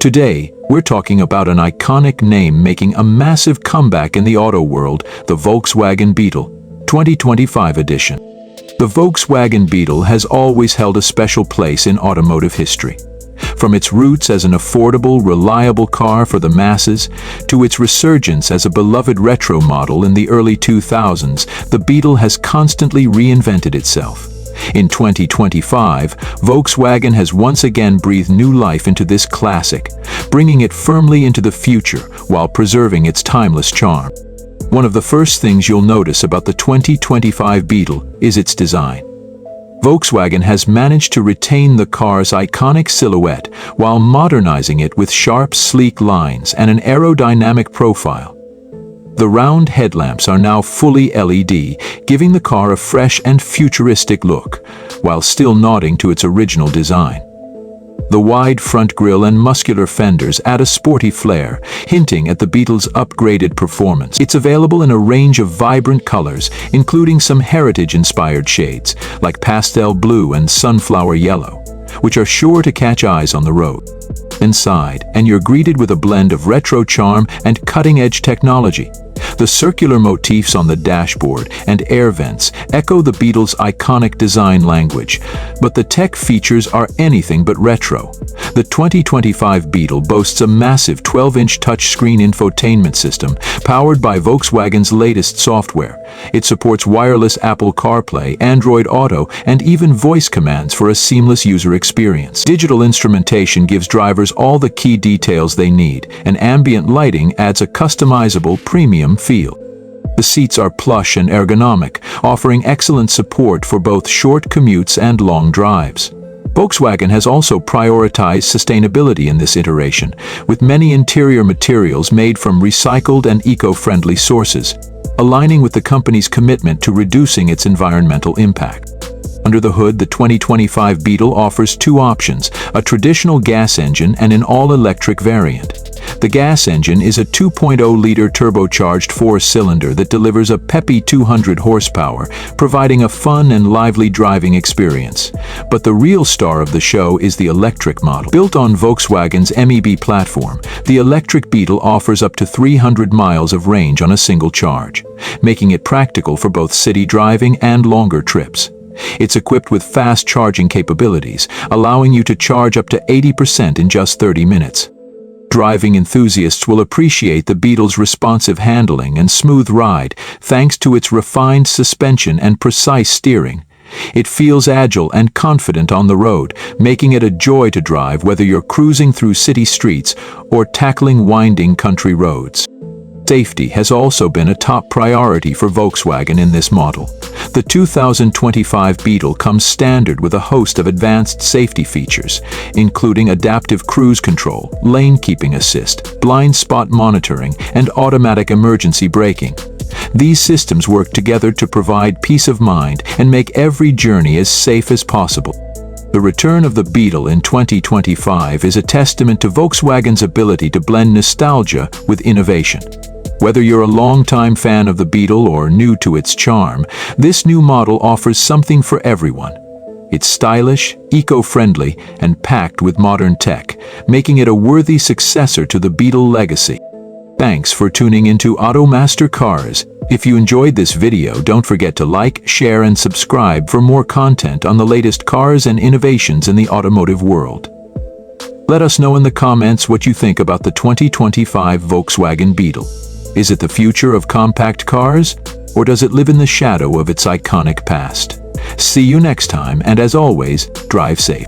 Today, we're talking about an iconic name making a massive comeback in the auto world, the Volkswagen Beetle, 2025 edition. The Volkswagen Beetle has always held a special place in automotive history. From its roots as an affordable, reliable car for the masses, to its resurgence as a beloved retro model in the early 2000s, the Beetle has constantly reinvented itself. In 2025, Volkswagen has once again breathed new life into this classic, bringing it firmly into the future while preserving its timeless charm. One of the first things you'll notice about the 2025 Beetle is its design. Volkswagen has managed to retain the car's iconic silhouette while modernizing it with sharp, sleek lines and an aerodynamic profile. The round headlamps are now fully LED, giving the car a fresh and futuristic look, while still nodding to its original design. The wide front grille and muscular fenders add a sporty flair, hinting at the Beetle's upgraded performance. It's available in a range of vibrant colors, including some heritage-inspired shades, like pastel blue and sunflower yellow, which are sure to catch eyes on the road. Inside, and you're greeted with a blend of retro charm and cutting-edge technology. The circular motifs on the dashboard and air vents echo the Beetle's iconic design language, but the tech features are anything but retro. The 2025 Beetle boasts a massive 12-inch touchscreen infotainment system powered by Volkswagen's latest software. It supports wireless Apple CarPlay, Android Auto, and even voice commands for a seamless user experience. Digital instrumentation gives drivers all the key details they need, and ambient lighting adds a customizable premium feel. The seats are plush and ergonomic, offering excellent support for both short commutes and long drives. Volkswagen has also prioritized sustainability in this iteration, with many interior materials made from recycled and eco-friendly sources, aligning with the company's commitment to reducing its environmental impact. Under the hood, the 2025 Beetle offers two options, a traditional gas engine and an all-electric variant. The gas engine is a 2.0-liter turbocharged four-cylinder that delivers a peppy 200 horsepower, providing a fun and lively driving experience. But the real star of the show is the electric model. Built on Volkswagen's MEB platform, the electric Beetle offers up to 300 miles of range on a single charge, making it practical for both city driving and longer trips. It's equipped with fast charging capabilities, allowing you to charge up to 80% in just 30 minutes. Driving enthusiasts will appreciate the Beetle's responsive handling and smooth ride, thanks to its refined suspension and precise steering. It feels agile and confident on the road, making it a joy to drive whether you're cruising through city streets or tackling winding country roads. Safety has also been a top priority for Volkswagen in this model. The 2025 Beetle comes standard with a host of advanced safety features, including adaptive cruise control, lane keeping assist, blind spot monitoring, and automatic emergency braking. These systems work together to provide peace of mind and make every journey as safe as possible. The return of the Beetle in 2025 is a testament to Volkswagen's ability to blend nostalgia with innovation. Whether you're a longtime fan of the Beetle or new to its charm, this new model offers something for everyone. It's stylish, eco-friendly, and packed with modern tech, making it a worthy successor to the Beetle legacy. Thanks for tuning into AutoMaster Cars. If you enjoyed this video, don't forget to like, share, and subscribe for more content on the latest cars and innovations in the automotive world. Let us know in the comments what you think about the 2025 Volkswagen Beetle. Is it the future of compact cars, or does it live in the shadow of its iconic past? See you next time, and as always, drive safe.